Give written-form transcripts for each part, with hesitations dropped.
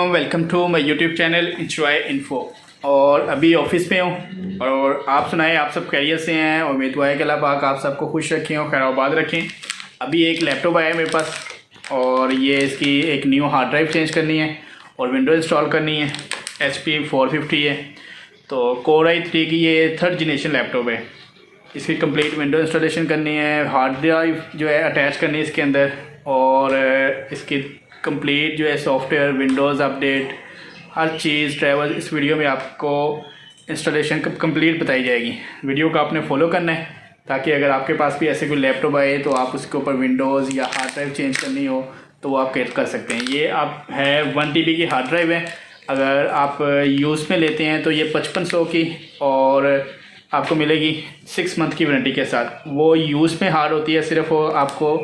वालेकुम, welcome to my YouTube channel enjoy info. और अभी ऑफिस में हूँ और आप सुनाएं, आप सब खैरियत से हैं। और उम्मीद है कि अल्लाह पाक आप सबको खुश रखें और खैराबाद रखें। अभी एक लैपटॉप आया है मेरे पास और ये इसकी एक न्यू हार्ड ड्राइव चेंज करनी है और विंडो इंस्टॉल करनी है। HP 450 है, तो Core i3 की ये 3rd जनरेशन लैपटॉप है। इसकी कंप्लीट विंडो इंस्टॉलेशन करनी है, हार्ड ड्राइव जो है अटैच करनी है इसके अंदर, और इसकी कंप्लीट जो है सॉफ्टवेयर, विंडोज़ अपडेट, हर चीज़ ट्रैवल इस वीडियो में आपको इंस्टॉलेशन कंप्लीट बताई जाएगी। वीडियो को आपने फॉलो करना है ताकि अगर आपके पास भी ऐसे कोई लैपटॉप आए तो आप उसके ऊपर विंडोज़ या हार्ड ड्राइव चेंज करनी हो तो वो आप कर सकते हैं। ये आप है 1 TB की हार्ड ड्राइव है। अगर आप यूज़ में लेते हैं तो ये 5500 की और आपको मिलेगी 6 मंथ की वारंटी के साथ। वो यूज़ में हार्ड होती है, सिर्फ वो आपको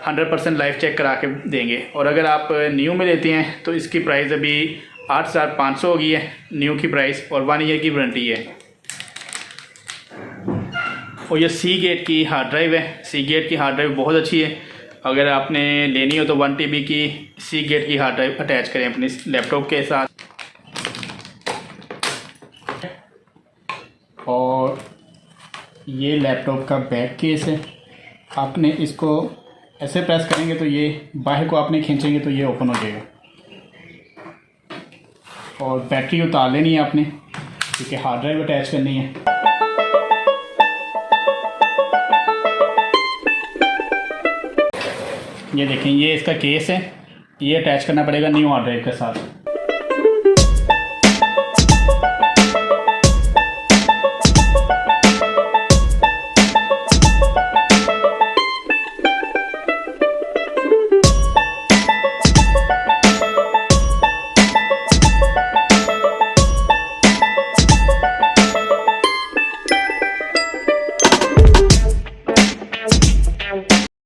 100% लाइफ चेक करा के देंगे। और अगर आप न्यू में लेते हैं तो इसकी प्राइस अभी 8500 हो गई है न्यू की प्राइस, और 1 ईयर की वारंटी है। और ये Seagate की हार्ड ड्राइव है। Seagate की हार्ड ड्राइव बहुत अच्छी है। अगर आपने लेनी हो तो 1 TB की Seagate की हार्ड ड्राइव अटैच करें अपने लैपटॉप के साथ। और ये लैपटॉप का बैक केस है। आपने इसको ऐसे प्रेस करेंगे तो ये बाहर को आपने खींचेंगे तो ये ओपन हो जाएगा। और बैटरी उतार लेनी है आपने क्योंकि हार्ड ड्राइव अटैच करनी है। ये देखें, ये इसका केस है, ये अटैच करना पड़ेगा न्यू हार्ड ड्राइव के साथ।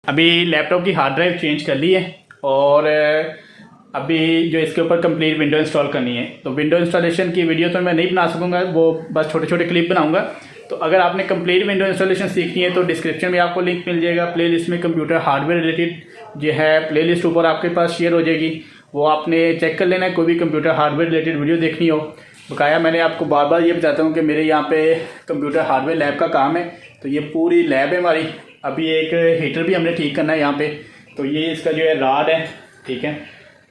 अभी लैपटॉप की हार्ड ड्राइव चेंज कर ली है और अभी जो इसके ऊपर कंप्लीट विंडो इंस्टॉल करनी है। तो विंडो इंस्टॉलेशन की वीडियो तो मैं नहीं बना सकूंगा, वो बस छोटे छोटे क्लिप बनाऊंगा। तो अगर आपने कंप्लीट विंडो इंस्टॉलेशन सीखनी है तो डिस्क्रिप्शन में आपको लिंक मिल जाएगा। प्लेलिस्ट में कंप्यूटर हार्डवेयर रिलेटेड जो है प्लेलिस्ट ऊपर आपके पास शेयर हो जाएगी, वो आपने चेक कर लेना है। कोई भी कंप्यूटर हार्डवेयर रिलेटेड वीडियो देखनी हो बकाया, मैंने आपको बार बार ये बताता हूँ कि मेरे यहाँ पे कंप्यूटर हार्डवेयर लैब का काम है। तो ये पूरी लैब है हमारी। अभी एक हीटर भी हमने ठीक करना है यहाँ पे। तो ये इसका जो है राड है, ठीक है,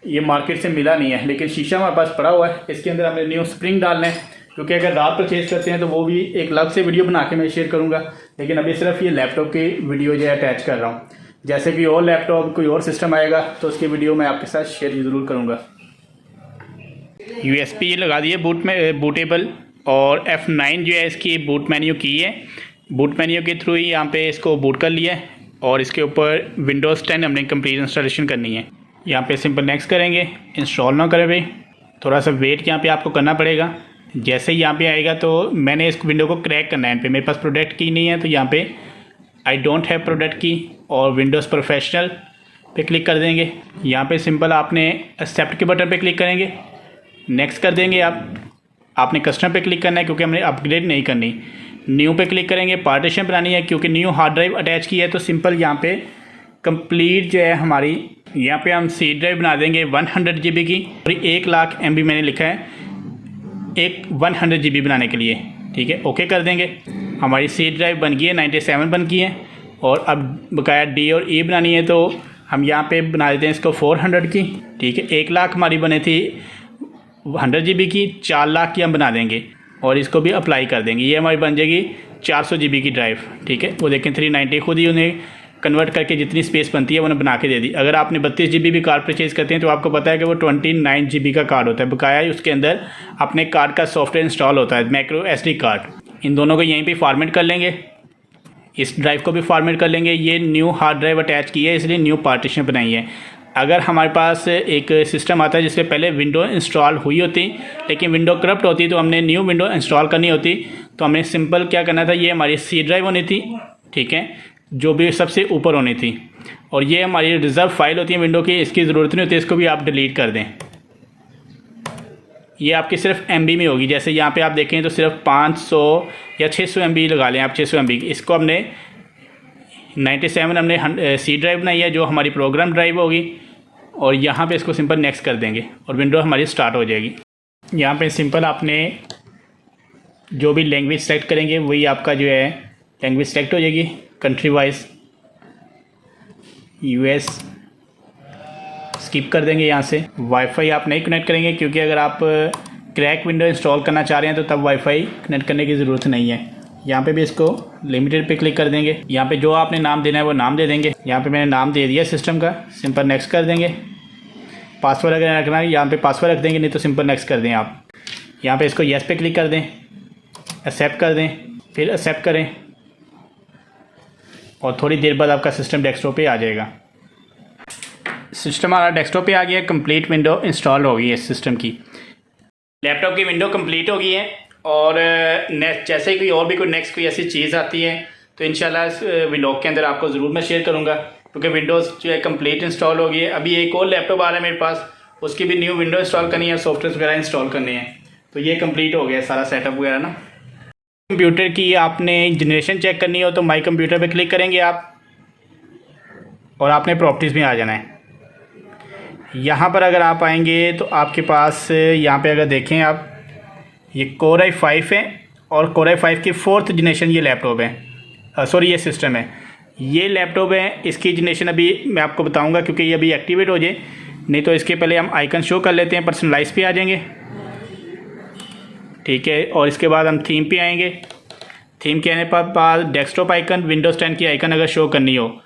ये मार्केट से मिला नहीं है लेकिन शीशा हमारे पास पड़ा हुआ है। इसके अंदर हमने न्यू स्प्रिंग डालना है क्योंकि अगर राड परचेज करते हैं तो वो भी एक अलग से वीडियो बना के मैं शेयर करूँगा। लेकिन अभी सिर्फ ये लैपटॉप की वीडियो जो है अटैच कर रहा हूँ। जैसे कि और लैपटॉप कोई और सिस्टम आएगा तो उसकी वीडियो मैं आपके साथ शेयर ज़रूर करूँगा। USB लगा दिए बूट में, बूटेबल, और F9 जो है इसकी बूट मेन्यू की है। बूट मेन्यू के थ्रू ही यहाँ पे इसको बूट कर लिया है और इसके ऊपर Windows 10 हमने कंप्लीट इंस्टॉलेशन करनी है। यहाँ पे सिंपल नेक्स्ट करेंगे। इंस्टॉल ना करें भाई, थोड़ा सा वेट यहाँ पे आपको करना पड़ेगा। जैसे ही यहाँ पे आएगा तो मैंने इस विंडो को क्रैक करना है। यहाँ पे मेरे पास प्रोडक्ट की नहीं है तो यहाँ पे आई डोंट हैव प्रोडक्ट की और विंडोज़ प्रोफेशनल पे क्लिक कर देंगे। यहाँ पे सिंपल आपने एक्सेप्ट के बटन पे क्लिक करेंगे, नेक्स्ट कर देंगे। आपने कस्टम पे क्लिक करना है क्योंकि हमने अपग्रेड नहीं करनी। न्यू पे क्लिक करेंगे, पार्टीशन बनानी है क्योंकि न्यू हार्ड ड्राइव अटैच की है। तो सिंपल यहाँ पे कंप्लीट जो है हमारी, यहाँ पे हम सी ड्राइव बना देंगे 100 GB की। और 1 लाख MB मैंने लिखा है एक 100 GB बनाने के लिए, ठीक है। ओके कर देंगे। हमारी सी ड्राइव बन गई है, 97 बन गई है। और अब बकाया D और E बनानी है तो हम यहाँ पे बना देते हैं इसको 400 की, ठीक है। 1 लाख हमारी बने थी 100 GB की, 4 लाख की हम बना देंगे और इसको भी अप्लाई कर देंगे। ये हमारी बन जाएगी 400 GB की ड्राइव, ठीक है। वो देखें 390 खुद ही उन्हें कन्वर्ट करके जितनी स्पेस बनती है उन्हें बना के दे दी। अगर आपने 32 GB भी कार्ड परचेज करते हैं तो आपको पता है कि वो 29 GB का कार्ड होता है। बकाया उसके अंदर अपने कार्ड का सॉफ्टवेयर इंस्टॉल होता है, माइक्रो SD कार्ड। इन दोनों को यहीं पर फॉर्मेट कर लेंगे, इस ड्राइव को भी फॉर्मेट कर लेंगे। ये न्यू हार्ड ड्राइव अटैच की है इसलिए न्यू पार्टीशन बनाई है। अगर हमारे पास एक सिस्टम आता है जिससे पहले विंडो इंस्टॉल हुई होती लेकिन विंडो करप्ट होती तो हमने न्यू विंडो इंस्टॉल करनी होती, तो हमने सिंपल क्या करना था, ये हमारी सी ड्राइव होनी थी, ठीक है, जो भी सबसे ऊपर होनी थी। और ये हमारी रिज़र्व फाइल होती है विंडो की, इसकी ज़रूरत नहीं होती, इसको भी आप डिलीट कर दें। ये आपकी सिर्फ MB में होगी। जैसे यहाँ पे आप देखें तो सिर्फ 500 या 600 MB लगा लें आप, 600 MB। इसको हमने 97 हमने सी ड्राइव बनाई है जो हमारी प्रोग्राम ड्राइव होगी। और यहाँ पे इसको सिंपल नेक्स्ट कर देंगे और विंडो हमारी स्टार्ट हो जाएगी। यहाँ पे सिंपल आपने जो भी लैंग्वेज सेलेक्ट करेंगे वही आपका जो है लैंग्वेज सेलेक्ट हो जाएगी। कंट्री वाइज यूएस स्किप कर देंगे। यहाँ से वाईफाई आप नहीं कनेक्ट करेंगे क्योंकि अगर आप क्रैक विंडो इंस्टॉल करना चाह रहे हैं तो तब वाईफाई कनेक्ट करने की ज़रूरत नहीं है। यहाँ पे भी इसको लिमिटेड पे क्लिक कर देंगे। यहाँ पे जो आपने नाम देना है वो नाम दे देंगे। यहाँ पे मैंने नाम दे दिया सिस्टम का, सिंपल नेक्स्ट कर देंगे। पासवर्ड अगर रखना है यहाँ पे पासवर्ड रख देंगे, नहीं तो सिंपल नेक्स्ट कर दें आप। यहाँ पे इसको येस पे क्लिक कर दें, एक्सेप्ट कर दें, फिर एक्सेप्ट करें और थोड़ी देर बाद आपका सिस्टम डेस्कटॉप पे आ जाएगा। सिस्टम हमारा डेस्कटॉप पे आ गया, कंप्लीट विंडो इंस्टॉल हो गई है सिस्टम की। लैपटॉप की विंडो कंप्लीट हो गई है और जैसे ही कोई नेक्स्ट कोई ऐसी चीज़ आती है तो इंशाल्लाह इस व्लॉग के अंदर आपको ज़रूर मैं शेयर करूँगा, क्योंकि विंडोज़ जो है कंप्लीट इंस्टॉल हो गई है। अभी एक और लैपटॉप आ रहा है मेरे पास, उसकी भी न्यू विंडो इंस्टॉल करनी है, सॉफ्टवेयर वगैरह इंस्टॉल करने हैं। तो ये कंप्लीट हो गया सारा सेटअप वगैरह ना। कंप्यूटर की आपने जनरेशन चेक करनी हो तो माई कंप्यूटर पे क्लिक करेंगे आप और आपने प्रॉपर्टीज़ में आ जाना है। यहाँ पर अगर आप आएंगे तो आपके पास यहाँ पे अगर देखें आप, ये Core i5 है और Core i5 की 4th जनरेशन ये लैपटॉप है, सॉरी ये सिस्टम है। ये लैपटॉप है, इसकी जनरेशन अभी मैं आपको बताऊंगा क्योंकि ये अभी एक्टिवेट हो जाए, नहीं तो इसके पहले हम आइकन शो कर लेते हैं। पर्सनलाइज पे आ जाएंगे, ठीक है, और इसके बाद हम थीम पे आएंगे। थीम के आने पर बाद डेस्कटॉप आइकन, विंडोज़ 10 की आइकन अगर शो करनी हो,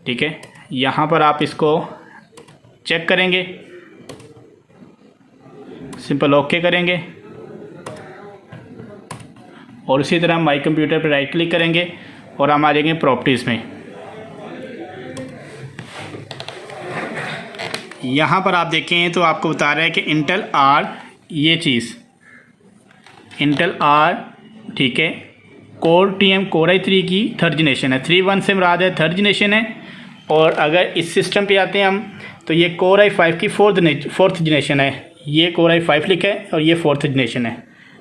ठीक है, यहाँ पर आप इसको चेक करेंगे, सिंपल ओके करेंगे और उसी तरह माई कंप्यूटर पर राइट क्लिक करेंगे और हम आ जाएंगे प्रॉपर्टीज़ में। यहाँ पर आप देखें तो आपको बता रहा है कि इंटेल आर, ये चीज़ इंटेल आर, ठीक है, कोर i3 की 3rd जनरेशन है। 3.1 से मुराद है 3rd जनरेशन है। और अगर इस सिस्टम पे आते हैं हम तो ये Core i5 की 4th जनरेशन है। ये Core i5 लिखा है और ये 4th जनरेशन है,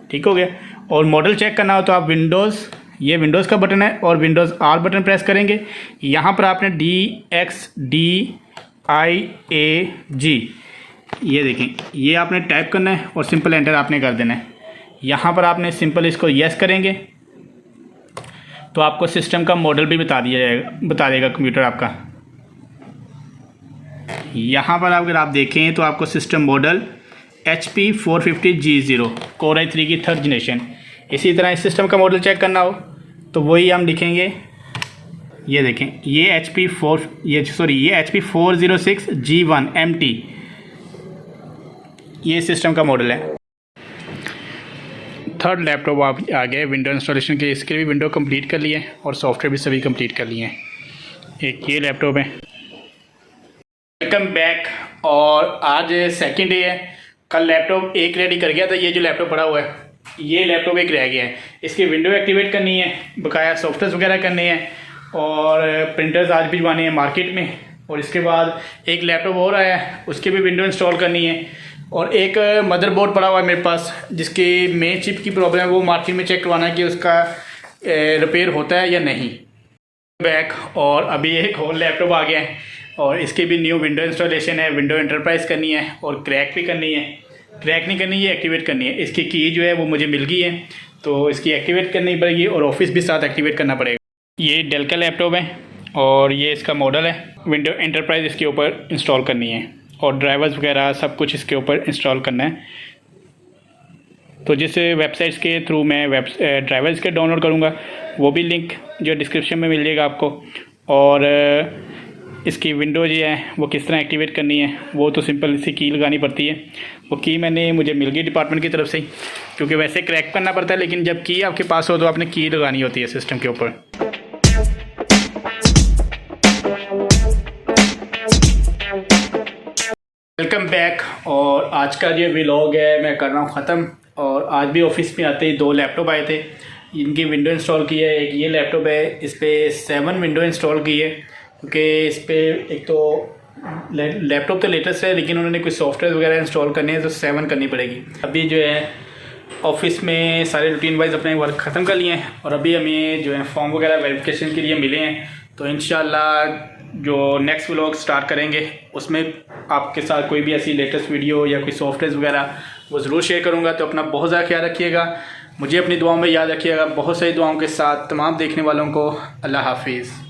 ठीक हो गया। और मॉडल चेक करना हो तो आप विंडोज़, ये विंडोज़ का बटन है और विंडोज़ आर बटन प्रेस करेंगे। यहाँ पर आपने DXDIAG, ये देखें, ये आपने टाइप करना है और सिंपल एंटर आपने कर देना है। यहाँ पर आपने सिंपल इसको यस करेंगे तो आपको सिस्टम का मॉडल भी बता देगा कंप्यूटर आपका। यहाँ पर अगर आप देखें तो आपको system model HP 450G0 Core i3 की 3rd जनरेशन। इसी तरह इस सिस्टम का मॉडल चेक करना हो तो वही हम लिखेंगे, ये देखें, ये HP 406G1 MT, ये सिस्टम का मॉडल है। 3rd लैपटॉप आप आ गए विंडो इंस्टॉलेशन के। इसके भी विंडो कंप्लीट कर लिए और सॉफ्टवेयर भी सभी कंप्लीट कर लिए हैं। एक ये लैपटॉप है। वेलकम बैक, और आज सेकंड डे है। कल लैपटॉप एक रेडी कर गया था, ये जो लैपटॉप पड़ा हुआ है, ये लैपटॉप एक रह गया है। इसकी विंडो एक्टिवेट करनी है, बकाया सॉफ्टवेयर वगैरह करने हैं और प्रिंटर्स आज भिजवाने हैं मार्केट में। और इसके बाद एक लैपटॉप और आया है, उसकी भी विंडो इंस्टॉल करनी है। और एक मदरबोर्ड पड़ा हुआ है मेरे पास जिसकी मेन चिप की प्रॉब्लम है, वो मार्केट में चेक करवाना है कि उसका रिपेयर होता है या नहीं। बैक, और अभी एक और लैपटॉप आ गया है और इसकी भी न्यू विंडो इंस्टॉलेशन है। विंडो एंटरप्राइज करनी है और क्रैक भी करनी है। क्रैक नहीं करनी, ये एक्टिवेट करनी है। इसकी की जो है वो मुझे मिल गई है, तो इसकी एक्टिवेट करनी पड़ेगी और ऑफिस भी साथ एक्टिवेट करना पड़ेगा। ये डेल का लैपटॉप है और ये इसका मॉडल है। विंडो एंटरप्राइज इसके ऊपर इंस्टॉल करनी है और ड्राइवर्स वगैरह सब कुछ इसके ऊपर इंस्टॉल करना है। तो जिस वेबसाइट्स के थ्रू मैं ड्राइवर्स के डाउनलोड करूँगा वो भी लिंक जो डिस्क्रिप्शन में मिल जाएगा आपको। और इसकी विंडो जो है वो किस तरह एक्टिवेट करनी है वो तो सिंपल सी की लगानी पड़ती है। वो की मुझे मिल गई डिपार्टमेंट की तरफ से ही, क्योंकि वैसे क्रैक करना पड़ता है, लेकिन जब की आपके पास हो तो आपने की लगानी होती है सिस्टम के ऊपर। वेलकम बैक, और आज का जो व्लॉग है मैं कर रहा हूँ ख़त्म। और आज भी ऑफिस में आते ही 2 लैपटॉप आए थे, इनकी विंडो इंस्टॉल की है। एक ये लैपटॉप है, इस पर 7 विंडो इंस्टॉल की है, क्योंकि इस पर एक तो लैपटॉप तो लेटेस्ट है लेकिन उन्होंने कुछ सॉफ्टवेयर वगैरह इंस्टॉल करने हैं तो 7 करनी पड़ेगी। अभी जो है ऑफिस में सारे रूटीन वाइज अपने वर्क ख़त्म कर लिए हैं और अभी हमें जो है फॉर्म वगैरह वेरिफिकेशन के लिए मिले हैं। तो इंशाल्लाह जो नेक्स्ट व्लॉग स्टार्ट करेंगे उसमें आपके साथ कोई भी ऐसी लेटेस्ट वीडियो या कोई सॉफ्टवेयर वगैरह वो ज़रूर शेयर करूँगा। तो अपना बहुत ज़्यादा ख्याल रखिएगा, मुझे अपनी दुआओं में याद रखिएगा। बहुत सारी दुआओं के साथ तमाम देखने वालों को अल्लाह हाफिज़।